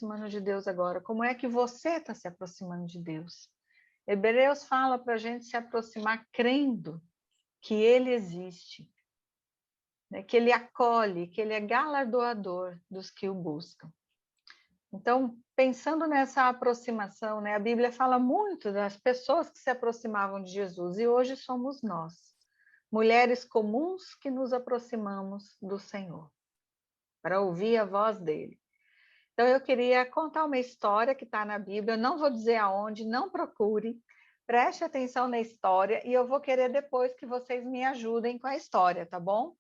aproximando de Deus agora? Como é que você está se aproximando de Deus? Hebreus fala para a gente se aproximar crendo que Ele existe, né? Que Ele acolhe, que Ele é galardoador dos que o buscam. Então, pensando nessa aproximação, né, a Bíblia fala muito das pessoas que se aproximavam de Jesus, e hoje somos nós, mulheres comuns que nos aproximamos do Senhor, para ouvir a voz dele. Então, eu queria contar uma história que está na Bíblia, eu não vou dizer aonde, não procure, preste atenção na história, e eu vou querer depois que vocês me ajudem com a história, tá bom?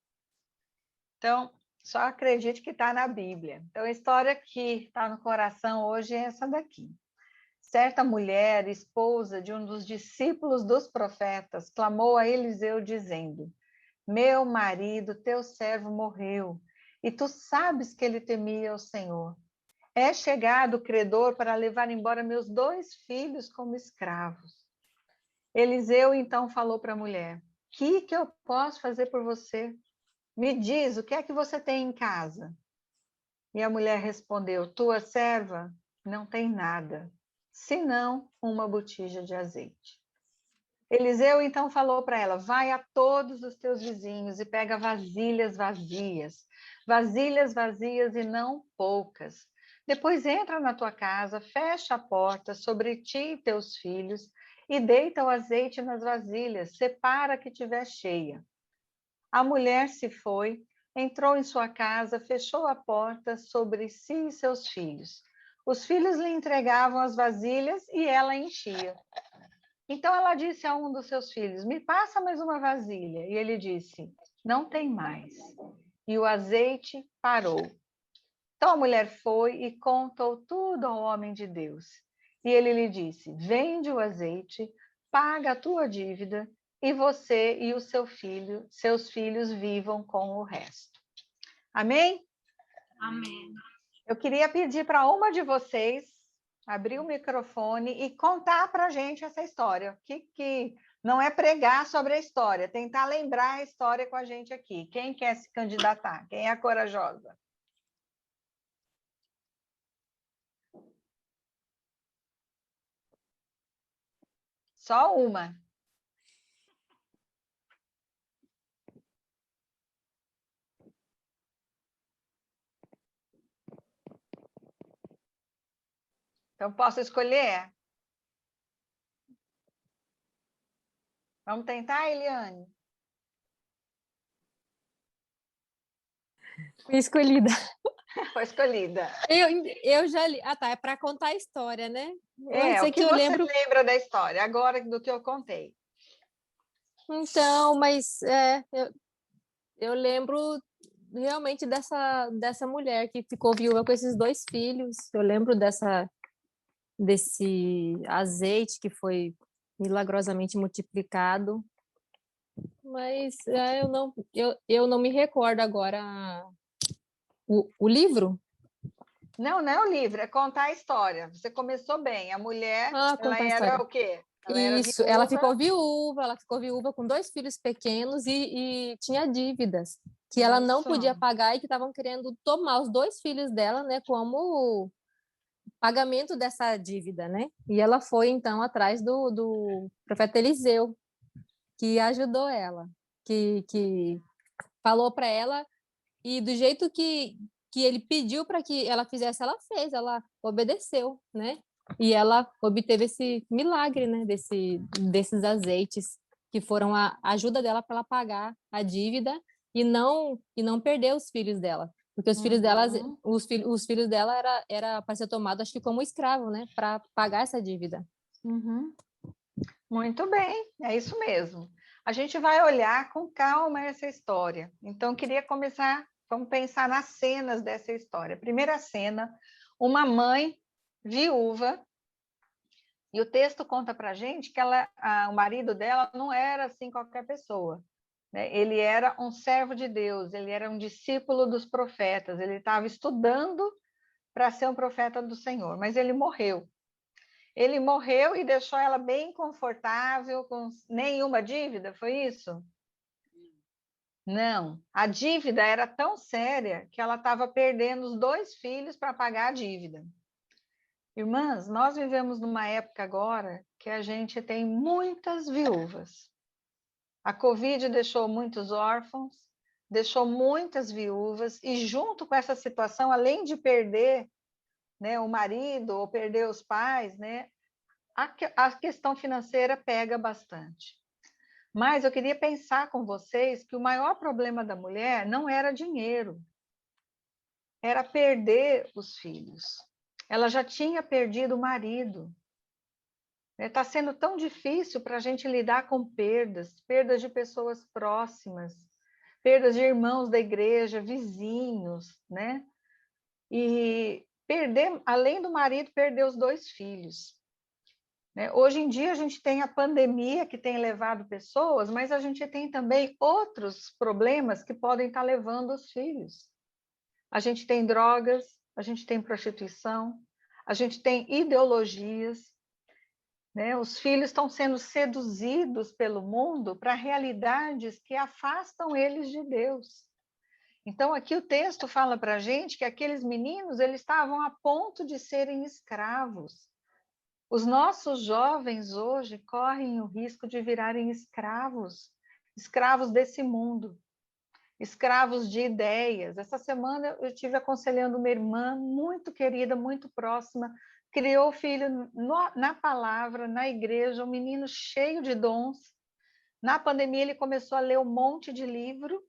Então, só acredite que está na Bíblia. Então, a história que está no coração hoje é essa daqui. Certa mulher, esposa de um dos discípulos dos profetas, clamou a Eliseu dizendo: Meu marido, teu servo, morreu, e tu sabes que ele temia o Senhor. É chegado o credor para levar embora meus 2 filhos como escravos. Eliseu então falou para a mulher: O que eu posso fazer por você? Me diz, o que é que você tem em casa? E a mulher respondeu: Tua serva não tem nada, senão uma botija de azeite. Eliseu então falou para ela: Vai a todos os teus vizinhos e pega vasilhas vazias e não poucas. Depois entra na tua casa, fecha a porta sobre ti e teus filhos e deita o azeite nas vasilhas, separa que tiver cheia. A mulher se foi, entrou em sua casa, fechou a porta sobre si e seus filhos. Os filhos lhe entregavam as vasilhas e ela enchia. Então ela disse a um dos seus filhos: Me passa mais uma vasilha. E ele disse: Não tem mais. E o azeite parou. Então a mulher foi e contou tudo ao homem de Deus. E ele lhe disse: Vende o azeite, paga a tua dívida, e você e o seu filho, seus filhos vivam com o resto. Amém? Amém. Eu queria pedir para uma de vocês abrir o microfone e contar para a gente essa história. Que não é pregar sobre a história, tentar lembrar a história com a gente aqui. Quem quer se candidatar? Quem é corajosa? Só uma. Então, posso escolher? Vamos tentar, Eliane? Fui escolhida. Foi escolhida. Eu já li. Ah, tá. É para contar a história, né? Eu sei O que que eu você lembro. lembra da história, agora do que eu contei? Então, mas eu lembro realmente dessa mulher que ficou viúva com esses 2 filhos. Eu lembro desse azeite que foi milagrosamente multiplicado. Mas eu não me recordo agora o livro. Não, não é o livro, é contar a história. Você começou bem. A mulher, ela Contar a era história. o quê? Ela era Isso, ela viúva. ficou viúva com 2 filhos pequenos e tinha dívidas que ela não Isso. podia pagar e que estavam querendo tomar os 2 filhos dela, né, como pagamento dessa dívida, né? E ela foi então atrás do profeta Eliseu, que ajudou ela, que falou para ela e do jeito que ele pediu para que ela fizesse, ela fez, ela obedeceu, né? E ela obteve esse milagre, né? Desses azeites que foram a ajuda dela para ela pagar a dívida e não perder os filhos dela, porque os filhos dela, os filhos dela era para ser tomado, acho que como escravo, né? Para pagar essa dívida. Uhum. Muito bem, é isso mesmo. A gente vai olhar com calma essa história. Então, queria começar, vamos pensar nas cenas dessa história. Primeira cena, uma mãe viúva, e o texto conta para a gente que o marido dela não era assim qualquer pessoa, né? Ele era um servo de Deus, ele era um discípulo dos profetas, ele estava estudando para ser um profeta do Senhor, mas ele morreu. Ele morreu e deixou ela bem confortável, com nenhuma dívida, foi isso? Não, a dívida era tão séria que ela estava perdendo os 2 filhos para pagar a dívida. Irmãs, nós vivemos numa época agora que a gente tem muitas viúvas. A Covid deixou muitos órfãos, deixou muitas viúvas, e junto com essa situação, além de perder, né, o marido ou perder os pais, né, a questão financeira pega bastante. Mas eu queria pensar com vocês que o maior problema da mulher não era dinheiro, era perder os filhos. Ela já tinha perdido o marido. Está sendo tão difícil para a gente lidar com perdas, perdas de pessoas próximas, perdas de irmãos da igreja, vizinhos, né? E perder, além do marido, perder os 2 filhos. Né? Hoje em dia a gente tem a pandemia que tem levado pessoas, mas a gente tem também outros problemas que podem estar levando os filhos. A gente tem drogas, a gente tem prostituição, a gente tem ideologias, né? Os filhos estão sendo seduzidos pelo mundo para realidades que afastam eles de Deus. Então, aqui o texto fala para a gente que aqueles meninos eles estavam a ponto de serem escravos. Os nossos jovens hoje correm o risco de virarem escravos, escravos desse mundo, escravos de ideias. Essa semana eu estive aconselhando uma irmã muito querida, muito próxima, criou o filho na palavra, na igreja, um menino cheio de dons. Na pandemia ele começou a ler um monte de livro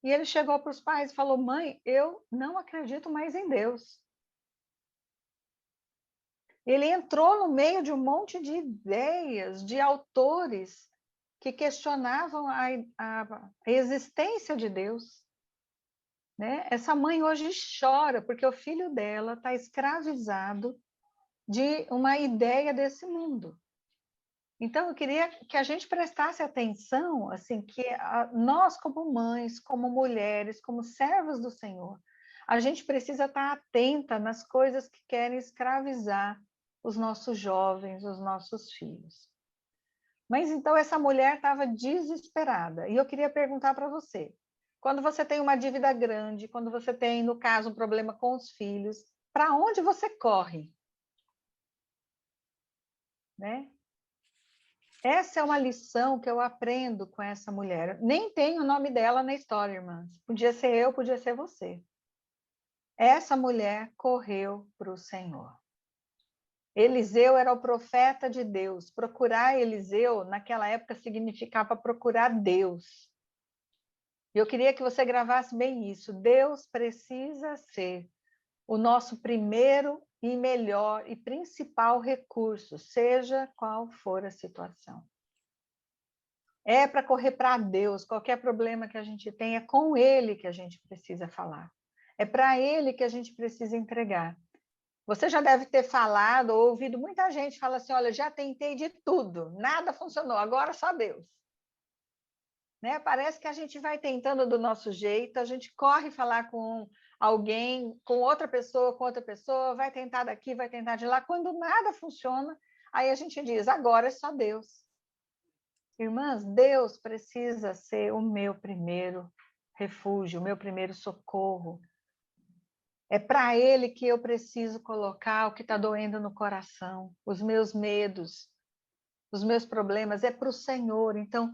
e ele chegou para os pais e falou: mãe, eu não acredito mais em Deus. Ele entrou no meio de um monte de ideias, de autores que questionavam a existência de Deus. Né? Essa mãe hoje chora porque o filho dela está escravizado de uma ideia desse mundo. Então, eu queria que a gente prestasse atenção, assim, que nós, como mães, como mulheres, como servas do Senhor, a gente precisa estar atenta nas coisas que querem escravizar os nossos jovens, os nossos filhos. Mas então essa mulher estava desesperada. E eu queria perguntar para você, quando você tem uma dívida grande, quando você tem, no caso, um problema com os filhos, para onde você corre? Né? Essa é uma lição que eu aprendo com essa mulher. Nem tem o nome dela na história, irmãs. Podia ser eu, podia ser você. Essa mulher correu para o Senhor. Eliseu era o profeta de Deus. Procurar Eliseu, naquela época, significava procurar Deus. Eu queria que você gravasse bem isso. Deus precisa ser o nosso primeiro e melhor e principal recurso, seja qual for a situação. É para correr para Deus. Qualquer problema que a gente tem, é com Ele que a gente precisa falar. É para Ele que a gente precisa entregar. Você já deve ter falado ou ouvido muita gente falar assim: olha, já tentei de tudo, nada funcionou, agora só Deus. Né? Parece que a gente vai tentando do nosso jeito, a gente corre falar com alguém, com outra pessoa, vai tentar daqui, vai tentar de lá. Quando nada funciona, aí a gente diz: agora é só Deus. Irmãs, Deus precisa ser o meu primeiro refúgio, o meu primeiro socorro. É para Ele que eu preciso colocar o que está doendo no coração, os meus medos, os meus problemas, é para o Senhor. Então,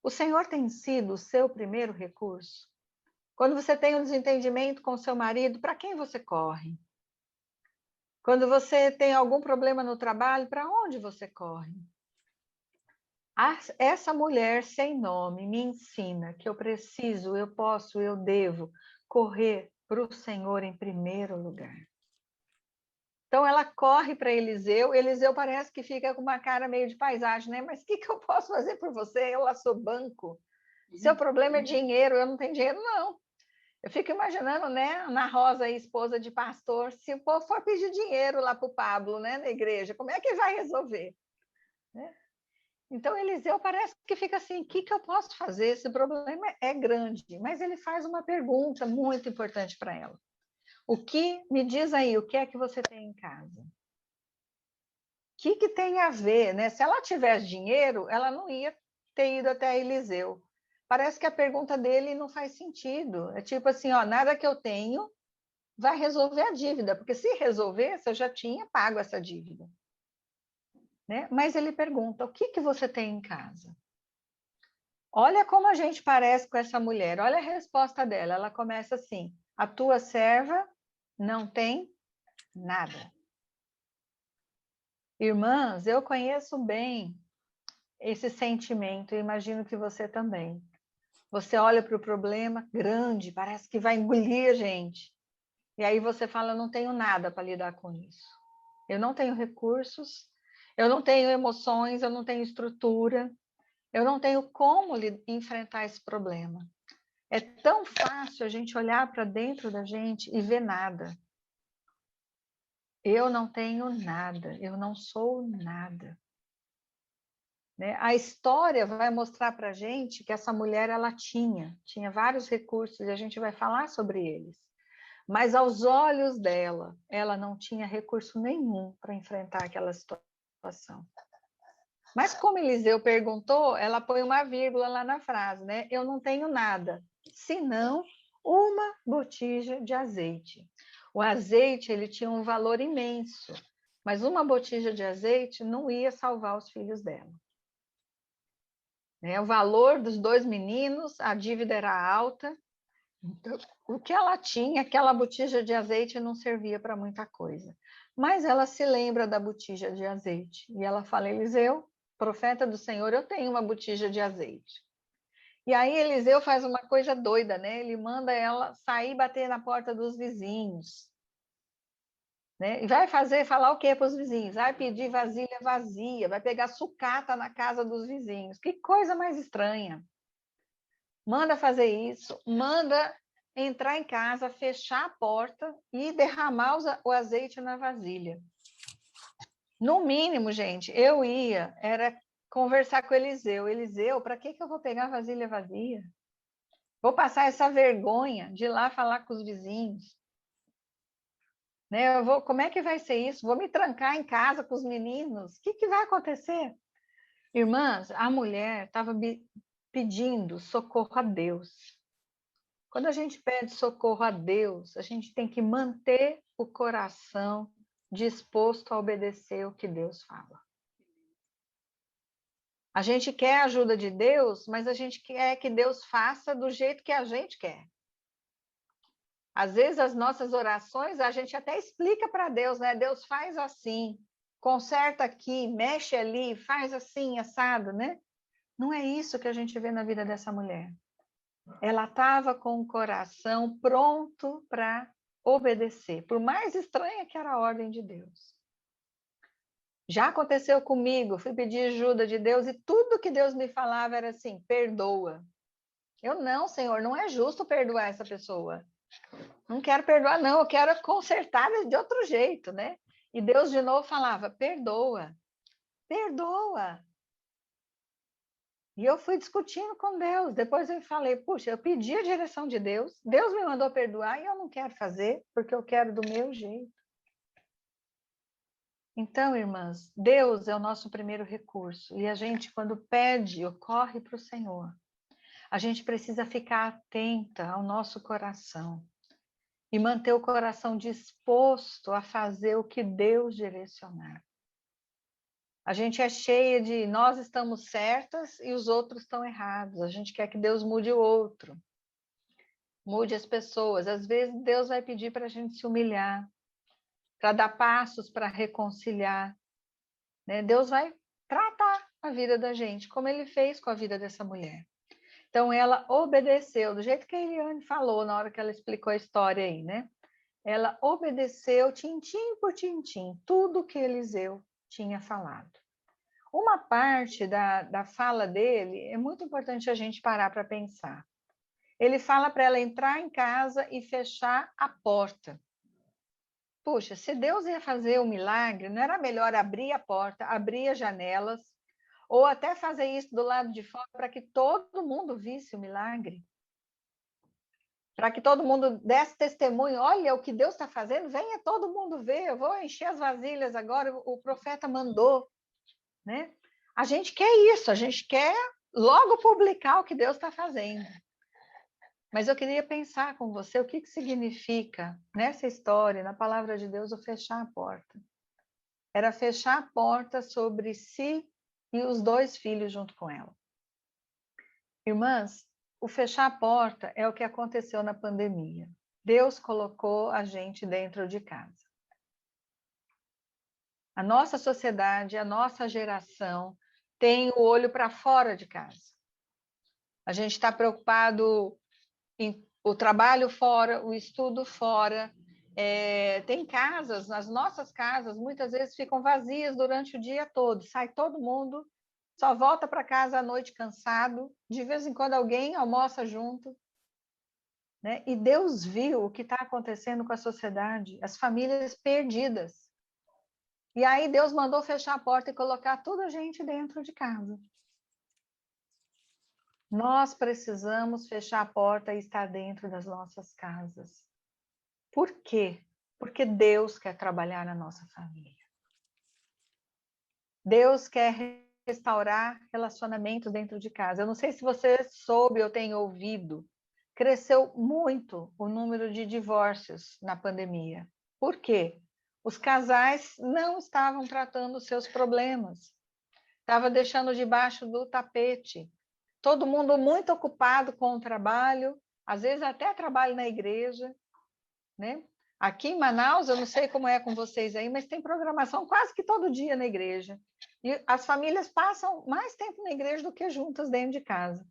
o Senhor tem sido o seu primeiro recurso? Quando você tem um desentendimento com seu marido, para quem você corre? Quando você tem algum problema no trabalho, para onde você corre? Essa mulher sem nome me ensina que eu preciso, eu posso, eu devo correr para o Senhor em primeiro lugar. Então ela corre para Eliseu, Eliseu parece que fica com uma cara meio de paisagem, né? Mas o que eu posso fazer por você? Eu lá sou banco. Seu problema é dinheiro, eu não tenho dinheiro, não. Eu fico imaginando, né, Ana Rosa, esposa de pastor, se o povo for pedir dinheiro lá para o Pablo, né, na igreja, como é que vai resolver? Né? Então, Eliseu parece que fica assim: o que eu posso fazer? Esse problema é grande. Mas ele faz uma pergunta muito importante para ela. Me diz aí, o que é que você tem em casa? O que tem a ver, né? Se ela tivesse dinheiro, ela não ia ter ido até Eliseu. Parece que a pergunta dele não faz sentido. É tipo assim, ó, nada que eu tenho, vai resolver a dívida, porque se resolvesse, eu já tinha pago essa dívida. Né? Mas ele pergunta, o que você tem em casa? Olha como a gente parece com essa mulher, olha a resposta dela, ela começa assim, a tua serva não tem nada. Irmãs, eu conheço bem esse sentimento, e imagino que você também. Você olha para o problema grande, parece que vai engolir a gente. E aí você fala, eu não tenho nada para lidar com isso. Eu não tenho recursos, eu não tenho emoções, eu não tenho estrutura, eu não tenho como enfrentar esse problema. É tão fácil a gente olhar para dentro da gente e ver nada. Eu não tenho nada, eu não sou nada. Né? A história vai mostrar para a gente que essa mulher ela tinha vários recursos e a gente vai falar sobre eles. Mas aos olhos dela, ela não tinha recurso nenhum para enfrentar aquela situação. Mas como Eliseu perguntou, ela põe uma vírgula lá na frase, né? Eu não tenho nada, senão uma botija de azeite. O azeite ele tinha um valor imenso, mas uma botija de azeite não ia salvar os filhos dela. Né? O valor dos 2 meninos, a dívida era alta, então, o que ela tinha, aquela botija de azeite não servia para muita coisa. Mas ela se lembra da botija de azeite. E ela fala, Eliseu, profeta do Senhor, eu tenho uma botija de azeite. E aí Eliseu faz uma coisa doida, né? Ele manda ela sair bater na porta dos vizinhos. Né? E vai falar o quê para os vizinhos? Vai pedir vasilha vazia, vai pegar sucata na casa dos vizinhos. Que coisa mais estranha. Manda fazer isso, manda entrar em casa, fechar a porta e derramar o azeite na vasilha. No mínimo, gente, era conversar com o Eliseu. Eliseu, para que eu vou pegar a vasilha vazia? Vou passar essa vergonha de ir lá falar com os vizinhos. Né? Como é que vai ser isso? Vou me trancar em casa com os meninos? O que vai acontecer? Irmãs, a mulher estava pedindo socorro a Deus. Quando a gente pede socorro a Deus, a gente tem que manter o coração disposto a obedecer o que Deus fala. A gente quer a ajuda de Deus, mas a gente quer que Deus faça do jeito que a gente quer. Às vezes, as nossas orações, a gente até explica para Deus, né? Deus faz assim, conserta aqui, mexe ali, faz assim, assado, né? Não é isso que a gente vê na vida dessa mulher. Ela estava com o coração pronto para obedecer, por mais estranha que era a ordem de Deus. Já aconteceu comigo, fui pedir ajuda de Deus e tudo que Deus me falava era assim, perdoa. Eu não, Senhor, não é justo perdoar essa pessoa. Não quero perdoar, não, eu quero consertar de outro jeito, né? E Deus de novo falava, perdoa, perdoa. E eu fui discutindo com Deus. Depois eu falei, puxa, eu pedi a direção de Deus, Deus me mandou perdoar e eu não quero fazer, porque eu quero do meu jeito. Então, irmãs, Deus é o nosso primeiro recurso. E a gente, quando pede ou corre para o Senhor, a gente precisa ficar atenta ao nosso coração e manter o coração disposto a fazer o que Deus direcionar. A gente é cheia de nós estamos certas e os outros estão errados. A gente quer que Deus mude o outro, mude as pessoas. Às vezes Deus vai pedir para a gente se humilhar, para dar passos para reconciliar. Né? Deus vai tratar a vida da gente, como Ele fez com a vida dessa mulher. Então ela obedeceu, do jeito que a Eliane falou na hora que ela explicou a história aí, né? Ela obedeceu tintim por tintim, tudo que Eliseu tinha falado. Uma parte da fala dele é muito importante a gente parar para pensar. Ele fala para ela entrar em casa e fechar a porta. Puxa, se Deus ia fazer o milagre, não era melhor abrir a porta, abrir as janelas, ou até fazer isso do lado de fora para que todo mundo visse o milagre? Para que todo mundo desse testemunho, olha o que Deus está fazendo, venha todo mundo ver, eu vou encher as vasilhas agora, o profeta mandou, né? A gente quer isso, a gente quer logo publicar o que Deus está fazendo. Mas eu queria pensar com você o que significa, nessa história, na palavra de Deus, o fechar a porta. Era fechar a porta sobre si e os 2 filhos junto com ela. Irmãs, o fechar a porta é o que aconteceu na pandemia. Deus colocou a gente dentro de casa. A nossa sociedade, a nossa geração tem o olho para fora de casa. A gente está preocupado em o trabalho fora, o estudo fora. Tem casas, nas nossas casas, muitas vezes ficam vazias durante o dia todo. Sai todo mundo, só volta para casa à noite cansado. De vez em quando alguém almoça junto. Né? E Deus viu o que está acontecendo com a sociedade, as famílias perdidas. E aí Deus mandou fechar a porta e colocar toda a gente dentro de casa. Nós precisamos fechar a porta e estar dentro das nossas casas. Por quê? Porque Deus quer trabalhar na nossa família. Deus quer restaurar relacionamentos dentro de casa. Eu não sei se você soube ou tem ouvido, cresceu muito o número de divórcios na pandemia. Por quê? Os casais não estavam tratando os seus problemas. Estava deixando debaixo do tapete. Todo mundo muito ocupado com o trabalho, às vezes até trabalho na igreja, né? Aqui em Manaus, eu não sei como é com vocês aí, mas tem programação quase que todo dia na igreja. E as famílias passam mais tempo na igreja do que juntas dentro de casa.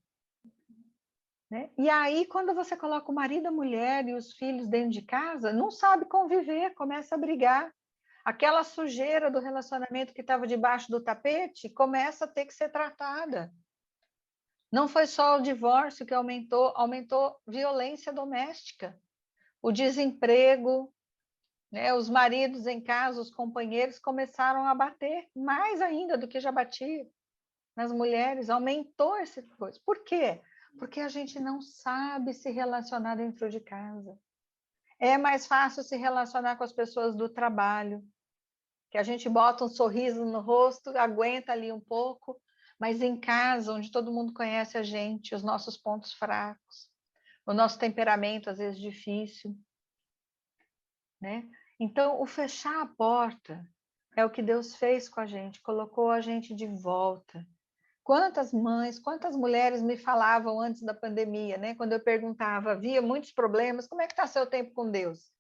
Né? E aí, quando você coloca o marido, a mulher e os filhos dentro de casa, não sabe conviver, começa a brigar. Aquela sujeira do relacionamento que estava debaixo do tapete começa a ter que ser tratada. Não foi só o divórcio que aumentou violência doméstica, o desemprego, né? Os maridos em casa, os companheiros começaram a bater mais ainda do que já batia nas mulheres, aumentou essa coisa. Por quê? Porque a gente não sabe se relacionar dentro de casa. É mais fácil se relacionar com as pessoas do trabalho, que a gente bota um sorriso no rosto, aguenta ali um pouco, mas em casa, onde todo mundo conhece a gente, os nossos pontos fracos, o nosso temperamento às vezes difícil, né? Então, o fechar a porta é o que Deus fez com a gente, colocou a gente de volta. Quantas mães, quantas mulheres me falavam antes da pandemia, né? Quando eu perguntava, havia muitos problemas, como é que está seu tempo com Deus?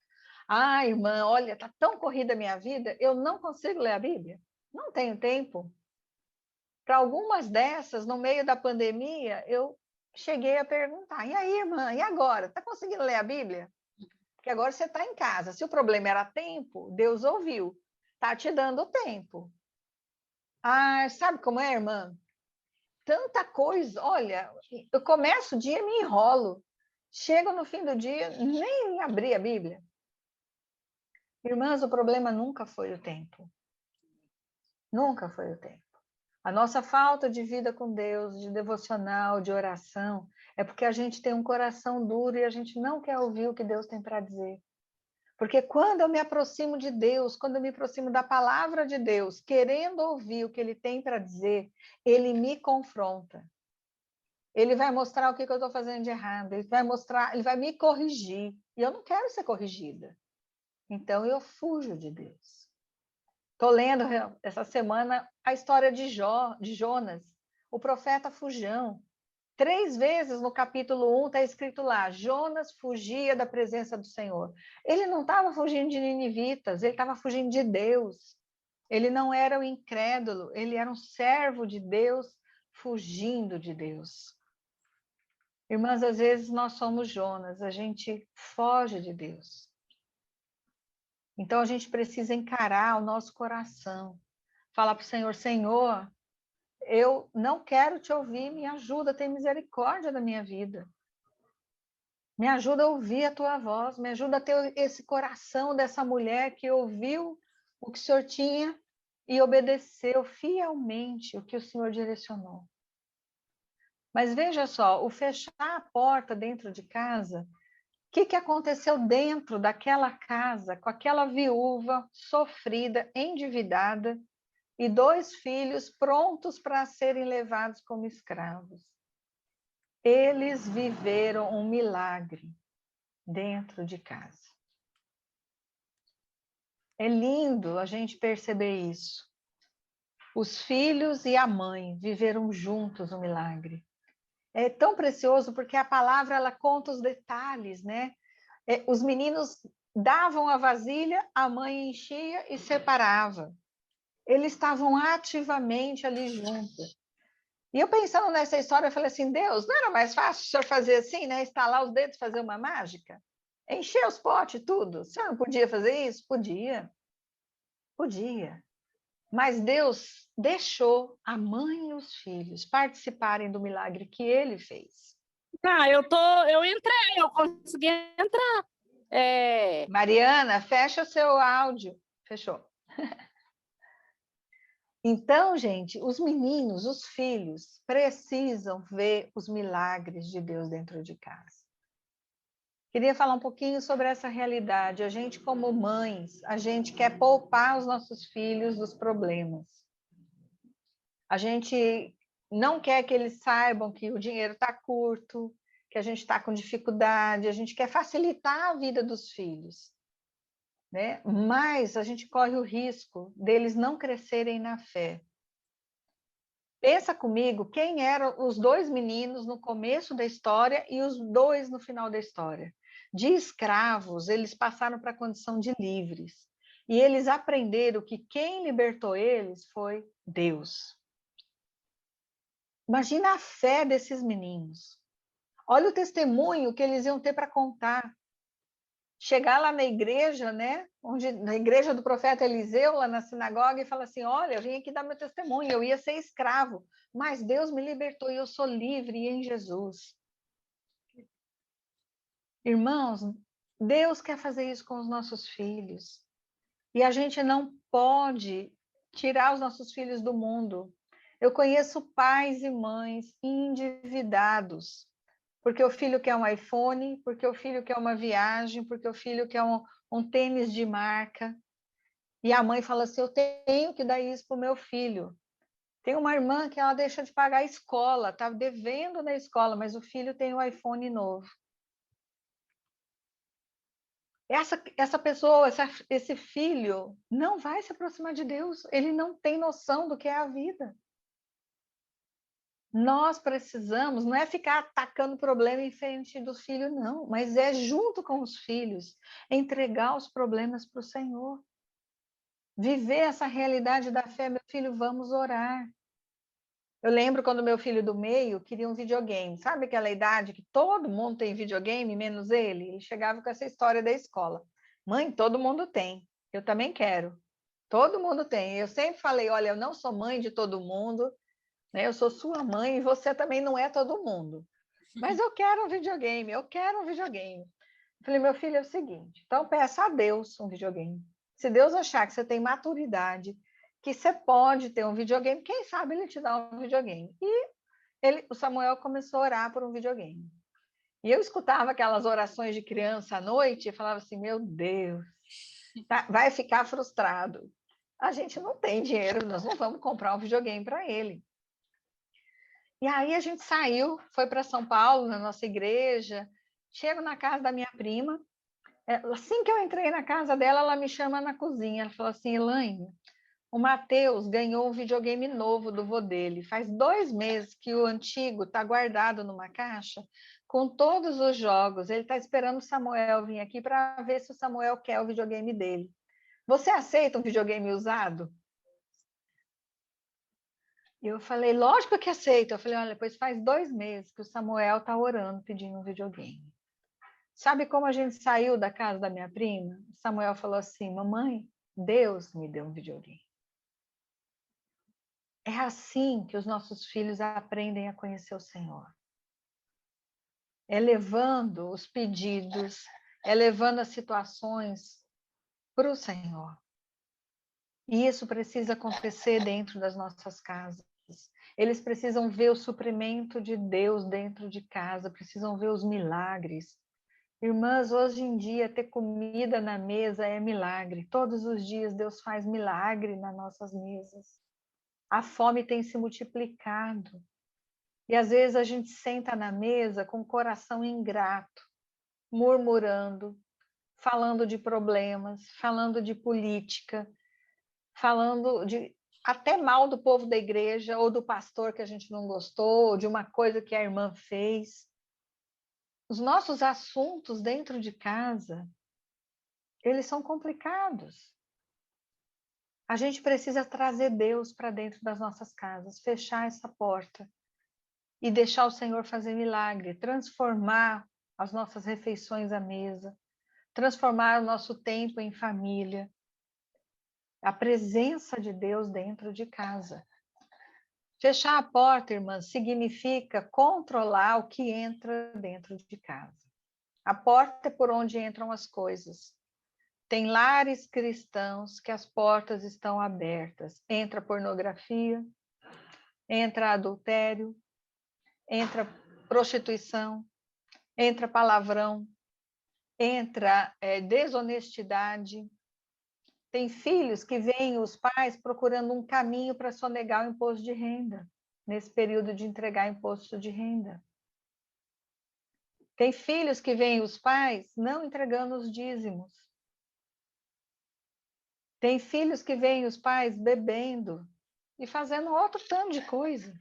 Ah, irmã, olha, está tão corrida a minha vida, eu não consigo ler a Bíblia. Não tenho tempo. Para algumas dessas, no meio da pandemia, eu cheguei a perguntar, e aí, irmã, e agora? Está conseguindo ler a Bíblia? Porque agora você está em casa. Se o problema era tempo, Deus ouviu. Está te dando tempo. Ah, sabe como é, irmã? Tanta coisa. Olha, eu começo o dia e me enrolo. Chego no fim do dia, nem abri a Bíblia. Irmãs, o problema nunca foi o tempo. Nunca foi o tempo. A nossa falta de vida com Deus, de devocional, de oração, é porque a gente tem um coração duro e a gente não quer ouvir o que Deus tem para dizer. Porque quando eu me aproximo de Deus, quando eu me aproximo da palavra de Deus, querendo ouvir o que Ele tem para dizer, Ele me confronta. Ele vai mostrar o que eu estou fazendo de errado, Ele vai mostrar, Ele vai me corrigir. E eu não quero ser corrigida. Então eu fujo de Deus. Estou lendo essa semana a história de Jonas, o profeta fujão. 3 vezes no capítulo 1 está escrito lá, Jonas fugia da presença do Senhor. Ele não estava fugindo de ninivitas, ele estava fugindo de Deus. Ele não era o incrédulo, ele era um servo de Deus fugindo de Deus. Irmãs, às vezes nós somos Jonas, a gente foge de Deus. Então a gente precisa encarar o nosso coração, falar para o Senhor, Senhor, eu não quero te ouvir, me ajuda, tem misericórdia da minha vida. Me ajuda a ouvir a tua voz, me ajuda a ter esse coração dessa mulher que ouviu o que o Senhor tinha e obedeceu fielmente o que o Senhor direcionou. Mas veja só, o fechar a porta dentro de casa, o que aconteceu dentro daquela casa com aquela viúva sofrida, endividada e 2 filhos prontos para serem levados como escravos? eles viveram um milagre dentro de casa. É lindo a gente perceber isso. Os filhos e a mãe viveram juntos o milagre. É tão precioso porque a palavra ela conta os detalhes, né? Os meninos davam a vasilha, a mãe enchia e separava. Eles estavam ativamente ali juntos. E eu pensando nessa história, eu falei assim, Deus, não era mais fácil o senhor fazer assim, né? Estalar os dedos, fazer uma mágica? Encher os potes, tudo. O senhor não podia fazer isso? Podia. Podia. Mas Deus deixou a mãe e os filhos participarem do milagre que ele fez. Eu consegui entrar. Mariana, fecha o seu áudio. Fechou. Então, gente, os meninos, os filhos, precisam ver os milagres de Deus dentro de casa. Queria falar um pouquinho sobre essa realidade. A gente, como mães, a gente quer poupar os nossos filhos dos problemas. A gente não quer que eles saibam que o dinheiro está curto, que a gente está com dificuldade, a gente quer facilitar a vida dos filhos, né? Mas a gente corre o risco deles não crescerem na fé. Pensa comigo, quem eram os dois meninos no começo da história e os dois no final da história? De escravos, eles passaram para a condição de livres. E eles aprenderam que quem libertou eles foi Deus. Imagina a fé desses meninos. Olha o testemunho que eles iam ter para contar. Chegar lá na igreja, né? Na igreja do profeta Eliseu, lá na sinagoga, e falar assim: olha, eu vim aqui dar meu testemunho, eu ia ser escravo, mas Deus me libertou e eu sou livre em Jesus. Irmãos, Deus quer fazer isso com os nossos filhos. E a gente não pode tirar os nossos filhos do mundo. Eu conheço pais e mães endividados, porque o filho quer um iPhone, porque o filho quer uma viagem, porque o filho quer um tênis de marca. E a mãe fala assim, eu tenho que dar isso para o meu filho. Tem uma irmã que ela deixa de pagar a escola, está devendo na escola, mas o filho tem um iPhone novo. Essa pessoa, esse filho, não vai se aproximar de Deus. Ele não tem noção do que é a vida. Nós precisamos, não é ficar atacando o problema em frente do filho, não, mas é junto com os filhos, entregar os problemas para o Senhor. Viver essa realidade da fé, meu filho, vamos orar. Eu lembro quando meu filho do meio queria um videogame. Sabe aquela idade que todo mundo tem videogame, menos ele? Ele chegava com essa história da escola. Mãe, todo mundo tem. Eu também quero. Todo mundo tem. Eu sempre falei, olha, eu não sou mãe de todo mundo, né? Eu sou sua mãe e você também não é todo mundo. Mas eu quero um videogame, eu quero um videogame. Eu falei, meu filho, é o seguinte, então peça a Deus um videogame. Se Deus achar que você tem maturidade, que você pode ter um videogame, quem sabe ele te dá um videogame. E o Samuel começou a orar por um videogame. E eu escutava aquelas orações de criança à noite e falava assim, meu Deus, vai ficar frustrado. A gente não tem dinheiro, nós não vamos comprar um videogame para ele. E aí a gente saiu, foi para São Paulo, na nossa igreja, chego na casa da minha prima, assim que eu entrei na casa dela, ela me chama na cozinha, ela falou assim, Elaine, o Matheus ganhou um videogame novo do vô dele, faz 2 meses que o antigo está guardado numa caixa, com todos os jogos, ele está esperando o Samuel vir aqui para ver se o Samuel quer o videogame dele. Você aceita um videogame usado? Eu falei, lógico que aceito. Eu falei, olha, pois faz 2 meses que o Samuel está orando, pedindo um videogame. Sabe como a gente saiu da casa da minha prima? O Samuel falou assim, mamãe, Deus me deu um videogame. É assim que os nossos filhos aprendem a conhecer o Senhor. É levando os pedidos, é levando as situações para o Senhor. E isso precisa acontecer dentro das nossas casas. Eles precisam ver o suprimento de Deus dentro de casa, precisam ver os milagres. Irmãs, hoje em dia, ter comida na mesa é milagre. Todos os dias Deus faz milagre nas nossas mesas. A fome tem se multiplicado. E às vezes a gente senta na mesa com o coração ingrato, murmurando, falando de problemas, falando de política, falando de até mal do povo da igreja, ou do pastor que a gente não gostou, ou de uma coisa que a irmã fez. Os nossos assuntos dentro de casa, eles são complicados. A gente precisa trazer Deus para dentro das nossas casas, fechar essa porta e deixar o Senhor fazer milagre, transformar as nossas refeições à mesa, transformar o nosso tempo em família, a presença de Deus dentro de casa. Fechar a porta, irmã, significa controlar o que entra dentro de casa. A porta é por onde entram as coisas. Tem lares cristãos que as portas estão abertas. Entra pornografia, entra adultério, entra prostituição, entra palavrão, entra desonestidade. Tem filhos que veem os pais procurando um caminho para sonegar o imposto de renda, nesse período de entregar imposto de renda. Tem filhos que veem os pais não entregando os dízimos. Tem filhos que veem os pais bebendo e fazendo outro tanto de coisa.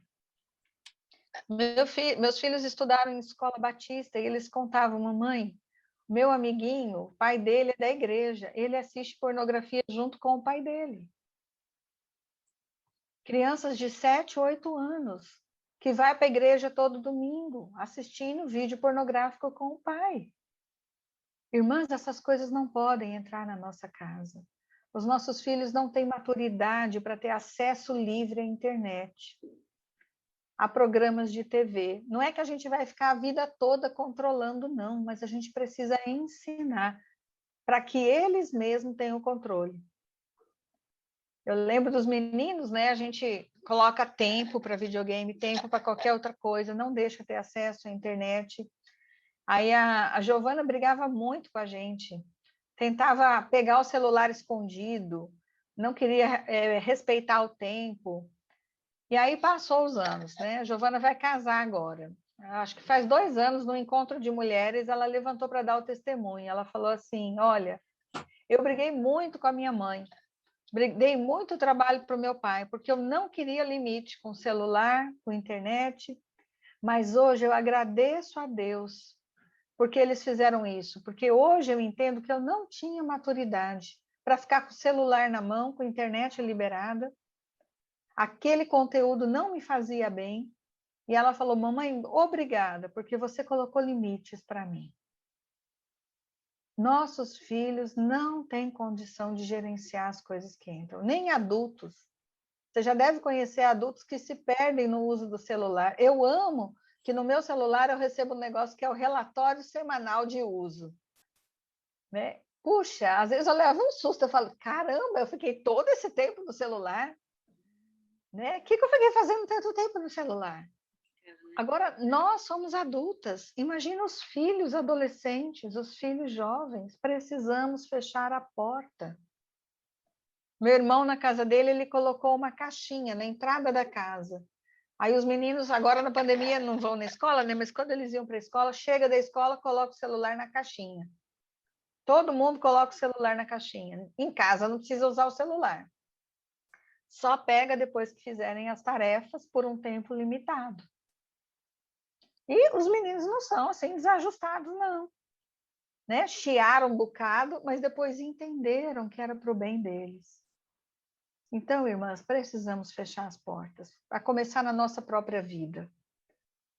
Meus filhos estudaram em escola batista e eles contavam, mamãe, meu amiguinho, o pai dele é da igreja, ele assiste pornografia junto com o pai dele. Crianças de 7, 8 anos, que vai para a igreja todo domingo, assistindo vídeo pornográfico com o pai. Irmãs, essas coisas não podem entrar na nossa casa. Os nossos filhos não têm maturidade para ter acesso livre à internet, a programas de TV. Não é que a gente vai ficar a vida toda controlando, não, mas a gente precisa ensinar para que eles mesmos tenham controle. Eu lembro dos meninos, né? A gente coloca tempo para videogame, tempo para qualquer outra coisa, não deixa ter acesso à internet. Aí a Giovana brigava muito com a gente, tentava pegar o celular escondido, não queria respeitar o tempo. E aí passou os anos, né? A Giovana vai casar agora. Acho que faz 2 anos, no encontro de mulheres, ela levantou para dar o testemunho. Ela falou assim: olha, eu briguei muito com a minha mãe, dei muito trabalho para o meu pai, porque eu não queria limite com celular, com internet, mas hoje eu agradeço a Deus porque eles fizeram isso, porque hoje eu entendo que eu não tinha maturidade para ficar com o celular na mão, com a internet liberada, aquele conteúdo não me fazia bem, e ela falou, mamãe, obrigada, porque você colocou limites para mim. Nossos filhos não têm condição de gerenciar as coisas que entram, nem adultos. Você já deve conhecer adultos que se perdem no uso do celular. Eu amo que no meu celular eu recebo um negócio que é o relatório semanal de uso. Né? Puxa, às vezes eu levo um susto, eu falo, caramba, eu fiquei todo esse tempo no celular. Né? O que eu fiquei fazendo tanto tempo no celular? Agora, nós somos adultas, imagina os filhos adolescentes, os filhos jovens, precisamos fechar a porta. Meu irmão, na casa dele, ele colocou uma caixinha na entrada da casa. Aí os meninos, agora na pandemia, não vão na escola, né? Mas quando eles iam para a escola, chega da escola, coloca o celular na caixinha. Todo mundo coloca o celular na caixinha. Em casa não precisa usar o celular. Só pega depois que fizerem as tarefas por um tempo limitado. E os meninos não são assim desajustados, não. Né? Chiaram um bocado, mas depois entenderam que era para o bem deles. Então, irmãs, precisamos fechar as portas, a começar na nossa própria vida.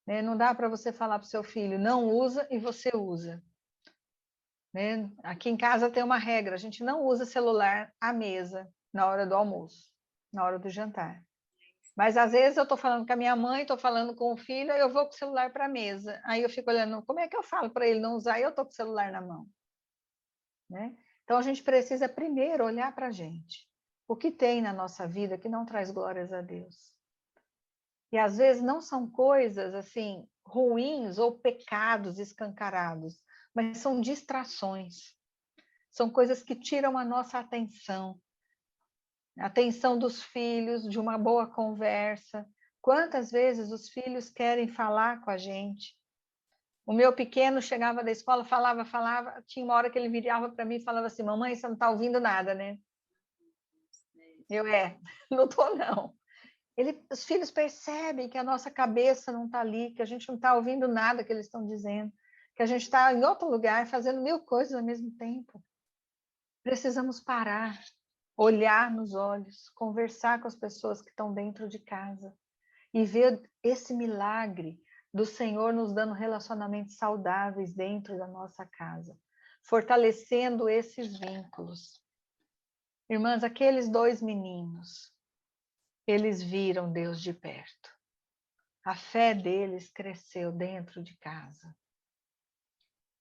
Né? Não dá para você falar para o seu filho, não usa e você usa. Né? Aqui em casa tem uma regra, a gente não usa celular à mesa na hora do almoço, na hora do jantar. Mas às vezes eu estou falando com a minha mãe, estou falando com o filho, eu vou com o celular para a mesa. Aí eu fico olhando, como é que eu falo para ele não usar e eu estou com o celular na mão? Né? Então a gente precisa primeiro olhar para a gente. O que tem na nossa vida que não traz glórias a Deus? E às vezes não são coisas assim ruins ou pecados escancarados, mas são distrações. São coisas que tiram a nossa atenção dos filhos, de uma boa conversa, Quantas vezes os filhos querem falar com a gente? O meu pequeno chegava da escola, falava, tinha uma hora que ele virava para mim e falava assim, mamãe, você não está ouvindo nada, né? Eu, não estou não. Os filhos percebem que a nossa cabeça não está ali, que a gente não está ouvindo nada que eles estão dizendo, que a gente está em outro lugar fazendo 1000 coisas ao mesmo tempo. Precisamos parar, olhar nos olhos, conversar com as pessoas que estão dentro de casa e ver esse milagre do Senhor nos dando relacionamentos saudáveis dentro da nossa casa, fortalecendo esses vínculos. Irmãs, aqueles 2 meninos, eles viram Deus de perto. A fé deles cresceu dentro de casa.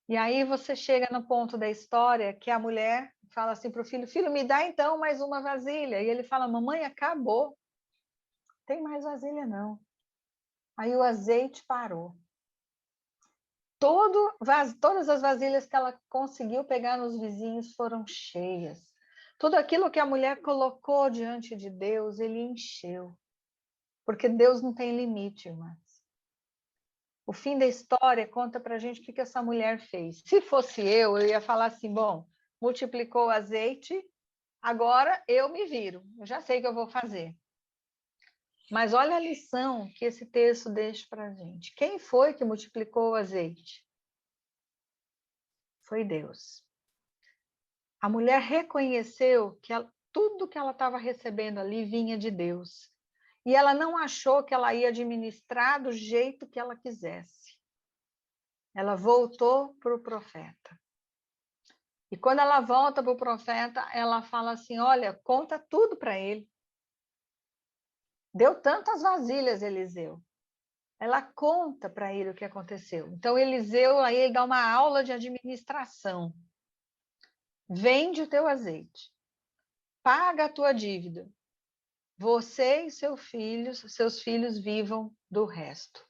E aí você chega no ponto da história que a mulher fala assim para o filho, filho, me dá então mais uma vasilha. E ele fala, mamãe, acabou. Tem mais vasilha não. Aí o azeite parou. Todas as vasilhas que ela conseguiu pegar nos vizinhos foram cheias. Tudo aquilo que a mulher colocou diante de Deus, ele encheu. Porque Deus não tem limite, irmãs. O fim da história conta pra gente o que essa mulher fez. Se fosse eu ia falar assim, bom, multiplicou o azeite, agora eu me viro. Eu já sei o que eu vou fazer. Mas olha a lição que esse texto deixa pra gente. Quem foi que multiplicou o azeite? Foi Deus. A mulher reconheceu que tudo que ela estava recebendo ali vinha de Deus. E ela não achou que ela ia administrar do jeito que ela quisesse. Ela voltou para o profeta. E quando ela volta para o profeta, ela fala assim, olha, conta tudo para ele. Deu tantas vasilhas, Eliseu. Ela conta para ele o que aconteceu. Então, Eliseu aí dá uma aula de administração. Vende o teu azeite. Paga a tua dívida. Você e seus filhos vivam do resto.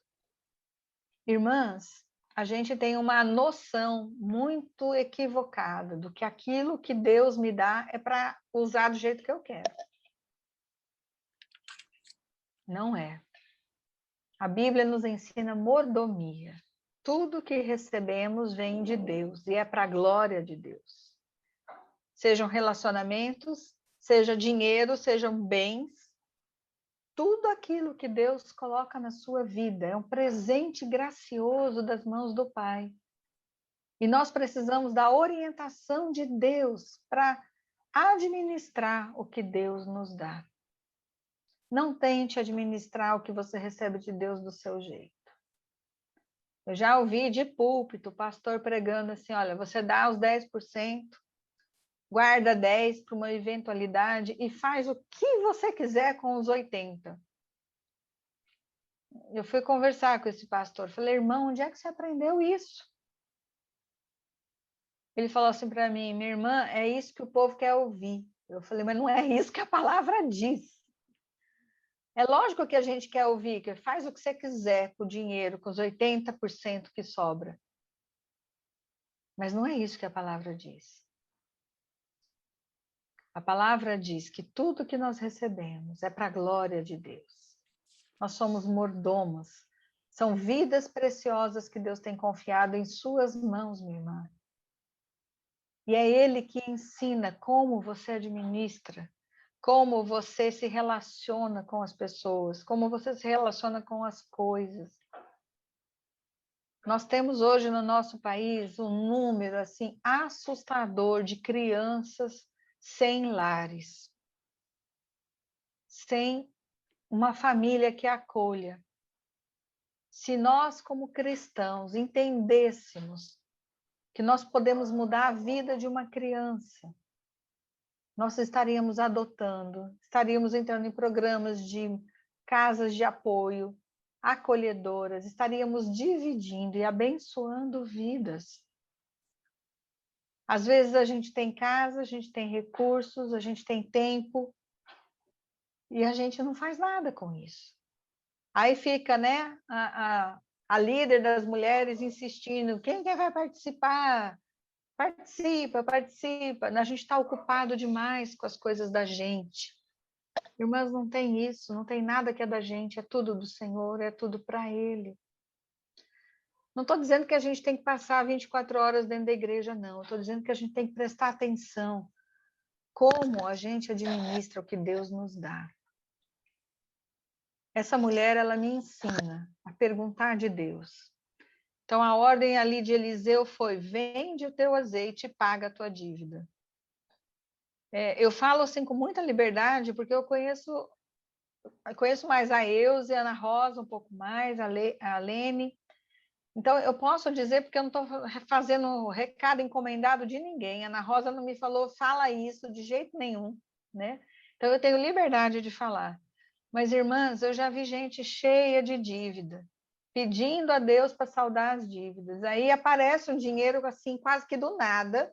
Irmãs, a gente tem uma noção muito equivocada do que aquilo que Deus me dá é para usar do jeito que eu quero. Não é. A Bíblia nos ensina mordomia. Tudo que recebemos vem de Deus e é para a glória de Deus. Sejam relacionamentos, seja dinheiro, sejam bens, tudo aquilo que Deus coloca na sua vida é um presente gracioso das mãos do Pai. E nós precisamos da orientação de Deus para administrar o que Deus nos dá. Não tente administrar o que você recebe de Deus do seu jeito. Eu já ouvi de púlpito o pastor pregando assim, olha, você dá os 10%, guarda 10% para uma eventualidade e faz o que você quiser com os 80%. Eu fui conversar com esse pastor, falei, irmão, onde é que você aprendeu isso? Ele falou assim para mim, minha irmã, é isso que o povo quer ouvir. Eu falei, mas não é isso que a palavra diz. É lógico que a gente quer ouvir, que faz o que você quiser com o dinheiro, com os 80% que sobra. Mas não é isso que a palavra diz. A palavra diz que tudo que nós recebemos é para a glória de Deus. Nós somos mordomos. São vidas preciosas que Deus tem confiado em suas mãos, minha irmã. E é Ele que ensina como você administra, como você se relaciona com as pessoas, como você se relaciona com as coisas. Nós temos hoje no nosso país um número assim assustador de crianças sem lares, sem uma família que acolha. Se nós, como cristãos, entendêssemos que nós podemos mudar a vida de uma criança, nós estaríamos adotando, estaríamos entrando em programas de casas de apoio, acolhedoras, estaríamos dividindo e abençoando vidas. Às vezes a gente tem casa, a gente tem recursos, a gente tem tempo, e a gente não faz nada com isso. Aí fica, né, a líder das mulheres insistindo, quem vai participar? Participa. A gente está ocupado demais com as coisas da gente. Irmãs, não tem isso, não tem nada que é da gente, é tudo do Senhor, é tudo para Ele. Não estou dizendo que a gente tem que passar 24 horas dentro da igreja, não. Estou dizendo que a gente tem que prestar atenção como a gente administra o que Deus nos dá. Essa mulher, ela me ensina a perguntar de Deus. Então, a ordem ali de Eliseu foi: vende o teu azeite e paga a tua dívida. Eu falo assim com muita liberdade, porque eu conheço mais a Euze, a Ana Rosa um pouco mais, a Lene. Então, eu posso dizer, porque eu não estou fazendo recado encomendado de ninguém. A Ana Rosa não me falou, fala isso de jeito nenhum, né? Então, eu tenho liberdade de falar. Mas, irmãs, eu já vi gente cheia de dívida, pedindo a Deus para saldar as dívidas. Aí aparece um dinheiro assim, quase que do nada.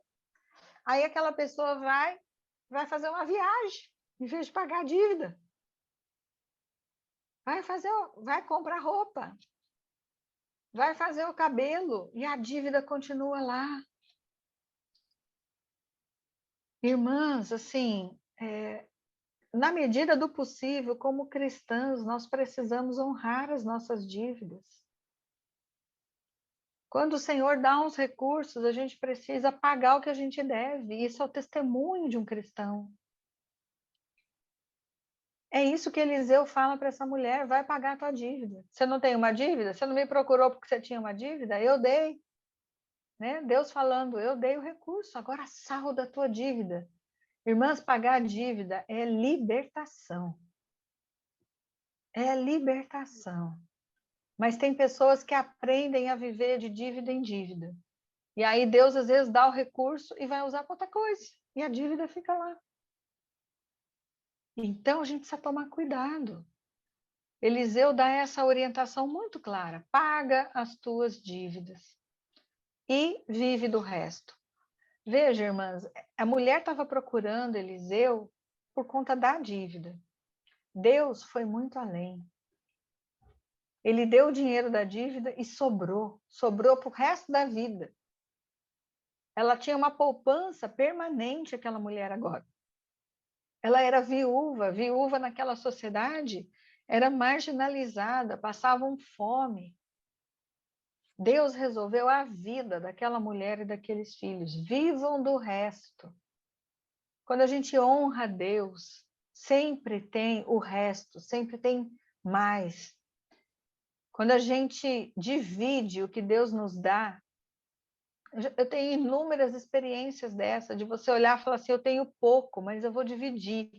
Aí aquela pessoa vai fazer uma viagem, em vez de pagar a dívida. Vai comprar roupa. Vai fazer o cabelo e a dívida continua lá. Irmãs, assim, na medida do possível, como cristãos, nós precisamos honrar as nossas dívidas. Quando o Senhor dá uns recursos, a gente precisa pagar o que a gente deve. Isso é o testemunho de um cristão. É isso que Eliseu fala para essa mulher: vai pagar a tua dívida. Você não tem uma dívida? Você não me procurou porque você tinha uma dívida? Eu dei. Né? Deus falando: eu dei o recurso, agora salda a tua dívida. Irmãs, pagar a dívida é libertação. É libertação. Mas tem pessoas que aprendem a viver de dívida em dívida. E aí Deus às vezes dá o recurso e vai usar para outra coisa. E a dívida fica lá. Então a gente precisa tomar cuidado. Eliseu dá essa orientação muito clara: paga as tuas dívidas e vive do resto. Veja, irmãs, a mulher estava procurando Eliseu por conta da dívida. Deus foi muito além. Ele deu o dinheiro da dívida e sobrou para o resto da vida. Ela tinha uma poupança permanente, aquela mulher agora. Ela era viúva naquela sociedade era marginalizada, passavam fome. Deus resolveu a vida daquela mulher e daqueles filhos. Vivam do resto. Quando a gente honra Deus, sempre tem o resto, sempre tem mais. Quando a gente divide o que Deus nos dá, eu tenho inúmeras experiências dessa, de você olhar e falar assim: eu tenho pouco, mas eu vou dividir.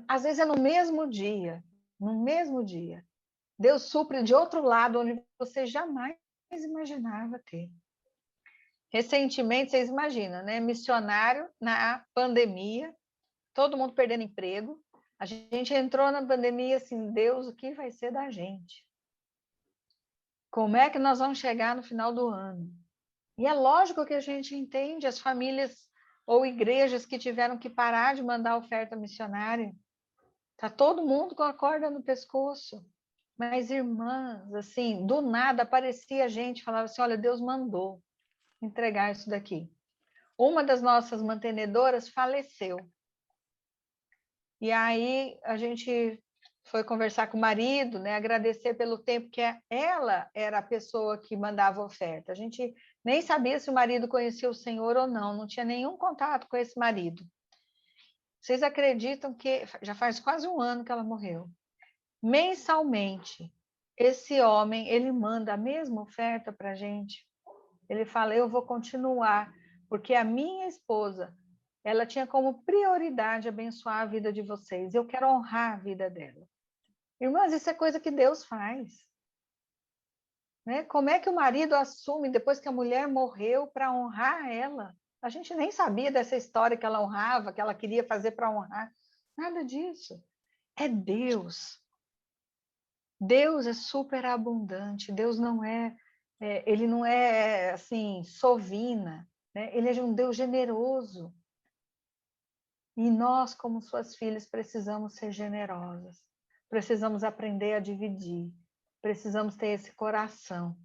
Às vezes é no mesmo dia. Deus supre de outro lado, onde você jamais imaginava ter. Recentemente, vocês imaginam, né? Missionário na pandemia, todo mundo perdendo emprego. A gente entrou na pandemia assim: Deus, o que vai ser da gente? Como é que nós vamos chegar no final do ano? E é lógico que a gente entende as famílias ou igrejas que tiveram que parar de mandar oferta missionária. Está todo mundo com a corda no pescoço. Mas, irmãs, assim, do nada aparecia gente, falava assim: olha, Deus mandou entregar isso daqui. Uma das nossas mantenedoras faleceu. E aí a gente foi conversar com o marido, né, agradecer pelo tempo que ela era a pessoa que mandava oferta. A gente nem sabia se o marido conhecia o Senhor ou não, não tinha nenhum contato com esse marido. Vocês acreditam que já faz quase um ano que ela morreu? Mensalmente, esse homem, ele manda a mesma oferta para a gente. Ele fala: eu vou continuar, porque a minha esposa, ela tinha como prioridade abençoar a vida de vocês. Eu quero honrar a vida dela. Irmãs, isso é coisa que Deus faz. Né? Como é que o marido assume depois que a mulher morreu para honrar ela? A gente nem sabia dessa história que ela honrava, que ela queria fazer para honrar. Nada disso. É Deus. Deus é superabundante. Deus não ele não é assim, sovina, né? Ele é um Deus generoso. E nós, como suas filhas, precisamos ser generosas. Precisamos aprender a dividir. Precisamos ter esse coração,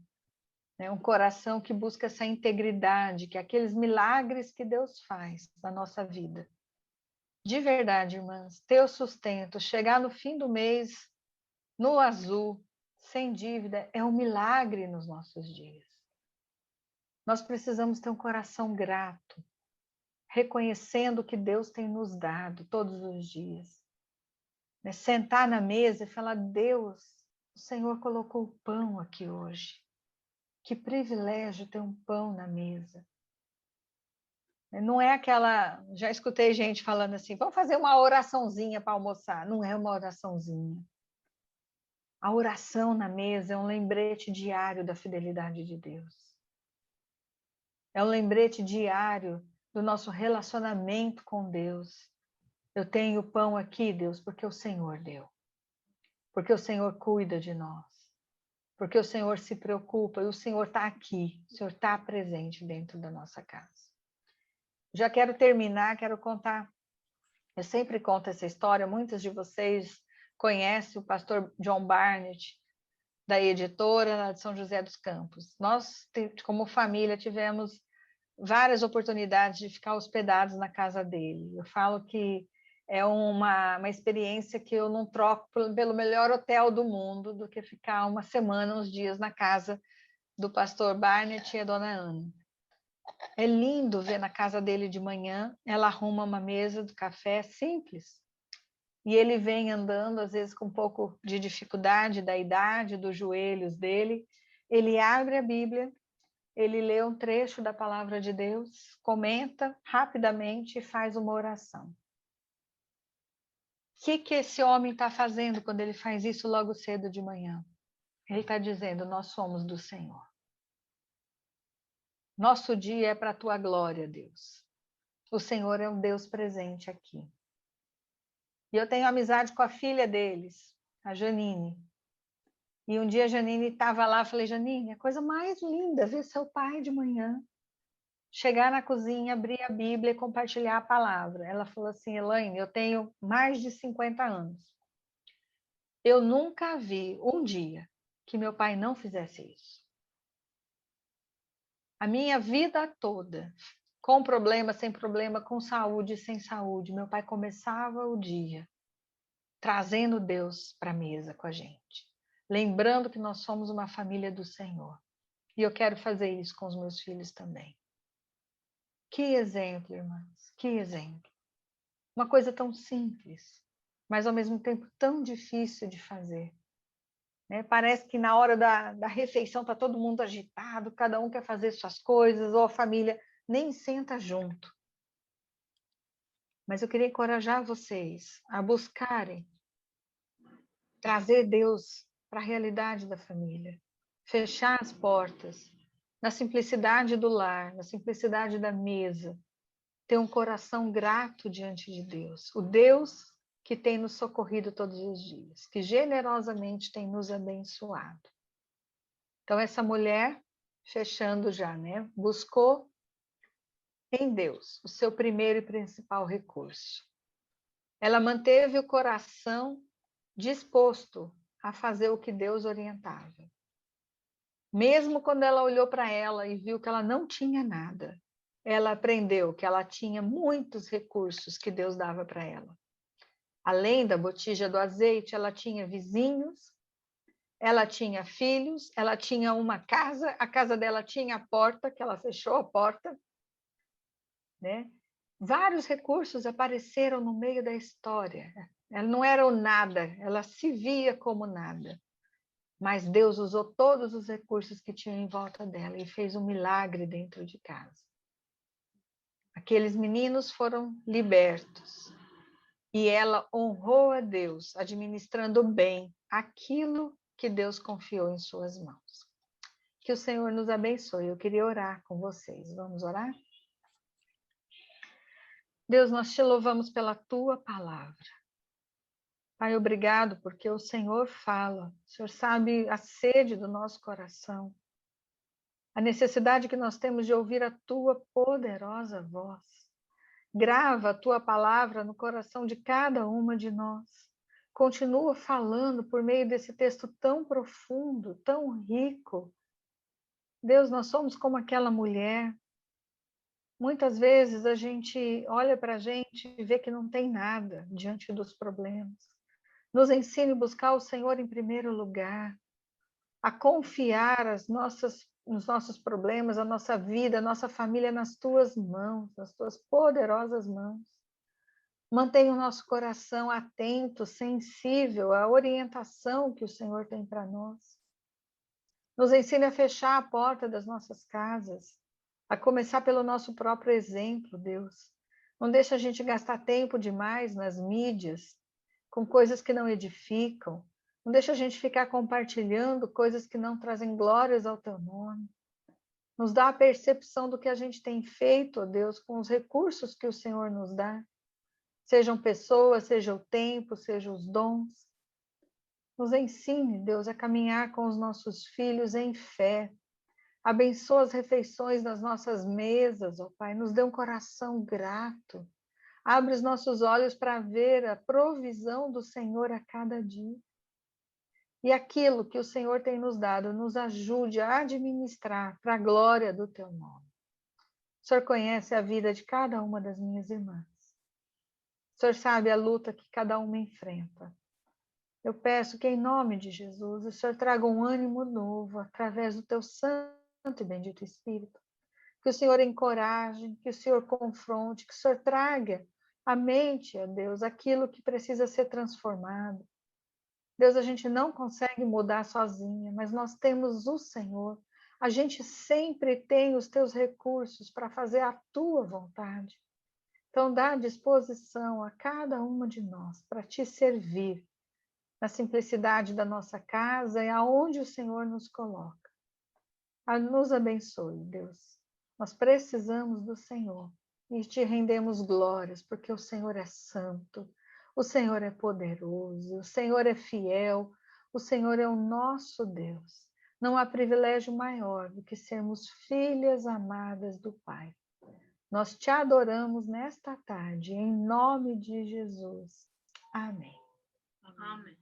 né? Um coração que busca essa integridade, que é aqueles milagres que Deus faz na nossa vida. De verdade, irmãs, ter o sustento, chegar no fim do mês no azul, sem dívida, é um milagre nos nossos dias. Nós precisamos ter um coração grato, reconhecendo o que Deus tem nos dado todos os dias. Sentar na mesa e falar: Deus, o Senhor colocou o pão aqui hoje. Que privilégio ter um pão na mesa. Não é aquela... Já escutei gente falando assim: vamos fazer uma oraçãozinha para almoçar. Não é uma oraçãozinha. A oração na mesa é um lembrete diário da fidelidade de Deus. É um lembrete diário do nosso relacionamento com Deus. Eu tenho o pão aqui, Deus, porque o Senhor deu. Porque o Senhor cuida de nós. Porque o Senhor se preocupa e o Senhor está aqui. O Senhor está presente dentro da nossa casa. Já quero terminar, quero contar. Eu sempre conto essa história. Muitos de vocês conhecem o pastor John Barnett, da editora lá de São José dos Campos. Nós, como família, tivemos várias oportunidades de ficar hospedados na casa dele. Eu falo que é uma experiência que eu não troco pelo melhor hotel do mundo do que ficar uma semana, uns dias na casa do pastor Barnett e a dona Ana. É lindo ver na casa dele de manhã, ela arruma uma mesa de café simples, e ele vem andando, às vezes com um pouco de dificuldade da idade, dos joelhos dele, ele abre a Bíblia, ele lê um trecho da palavra de Deus, comenta rapidamente e faz uma oração. O que esse homem está fazendo quando ele faz isso logo cedo de manhã? Ele está dizendo: nós somos do Senhor. Nosso dia é para a tua glória, Deus. O Senhor é um Deus presente aqui. E eu tenho amizade com a filha deles, a Janine. E um dia a Janine estava lá, eu falei: Janine, a coisa mais linda ver seu pai de manhã chegar na cozinha, abrir a Bíblia e compartilhar a palavra. Ela falou assim: Elaine, eu tenho mais de 50 anos. Eu nunca vi um dia que meu pai não fizesse isso. A minha vida toda, com problema, sem problema, com saúde, sem saúde, meu pai começava o dia trazendo Deus para a mesa com a gente. Lembrando que nós somos uma família do Senhor. E eu quero fazer isso com os meus filhos também. Que exemplo, irmãs, que exemplo. Uma coisa tão simples, mas ao mesmo tempo tão difícil de fazer. Parece que na hora da refeição está todo mundo agitado, cada um quer fazer suas coisas, ou a família nem senta junto. Mas eu queria encorajar vocês a buscarem trazer Deus para a realidade da família, fechar as portas, na simplicidade do lar, na simplicidade da mesa, ter um coração grato diante de Deus, o Deus que tem nos socorrido todos os dias, que generosamente tem nos abençoado. Então, essa mulher, fechando já, buscou em Deus o seu primeiro e principal recurso. Ela manteve o coração disposto a fazer o que Deus orientava. Mesmo quando ela olhou para ela e viu que ela não tinha nada, ela aprendeu que ela tinha muitos recursos que Deus dava para ela. Além da botija do azeite, ela tinha vizinhos, ela tinha filhos, ela tinha uma casa, a casa dela tinha a porta, que ela fechou a porta. Vários recursos apareceram no meio da história. Ela não era o nada, ela se via como nada. Mas Deus usou todos os recursos que tinha em volta dela e fez um milagre dentro de casa. Aqueles meninos foram libertos. E ela honrou a Deus, administrando bem aquilo que Deus confiou em suas mãos. Que o Senhor nos abençoe. Eu queria orar com vocês. Vamos orar? Deus, nós te louvamos pela tua palavra. Pai, obrigado porque o Senhor fala. O Senhor sabe a sede do nosso coração. A necessidade que nós temos de ouvir a tua poderosa voz. Grava a tua palavra no coração de cada uma de nós. Continua falando por meio desse texto tão profundo, tão rico. Deus, nós somos como aquela mulher Muitas vezes a gente olha para a gente e vê que não tem nada diante dos problemas. Nos ensine a buscar o Senhor em primeiro lugar, a confiar os nossos problemas, a nossa vida, a nossa família nas tuas mãos, nas tuas poderosas mãos. Mantenha o nosso coração atento, sensível à orientação que o Senhor tem para nós. Nos ensine a fechar a porta das nossas casas, a começar pelo nosso próprio exemplo, Deus. Não deixa a gente gastar tempo demais nas mídias, com coisas que não edificam. Não deixa a gente ficar compartilhando coisas que não trazem glórias ao teu nome. Nos dá a percepção do que a gente tem feito, ó Deus, com os recursos que o Senhor nos dá. Sejam pessoas, seja o tempo, sejam os dons. Nos ensine, Deus, a caminhar com os nossos filhos em fé. Abençoa as refeições das nossas mesas, ó Pai. Nos dê um coração grato. Abre os nossos olhos para ver a provisão do Senhor a cada dia. E aquilo que o Senhor tem nos dado, nos ajude a administrar para a glória do teu nome. O Senhor conhece a vida de cada uma das minhas irmãs. O Senhor sabe a luta que cada uma enfrenta. Eu peço que, em nome de Jesus, o Senhor traga um ânimo novo através do teu santo e bendito Espírito. Que o Senhor encoraje, que o Senhor confronte, que o Senhor traga à mente, ó Deus, aquilo que precisa ser transformado. Deus, a gente não consegue mudar sozinha, mas nós temos o Senhor. A gente sempre tem os teus recursos para fazer a tua vontade. Então, dá disposição a cada uma de nós para te servir na simplicidade da nossa casa e aonde o Senhor nos coloca. Nos abençoe, Deus. Nós precisamos do Senhor e te rendemos glórias, porque o Senhor é santo, o Senhor é poderoso, o Senhor é fiel, o Senhor é o nosso Deus. Não há privilégio maior do que sermos filhas amadas do Pai. Nós te adoramos nesta tarde, em nome de Jesus. Amém. Amém.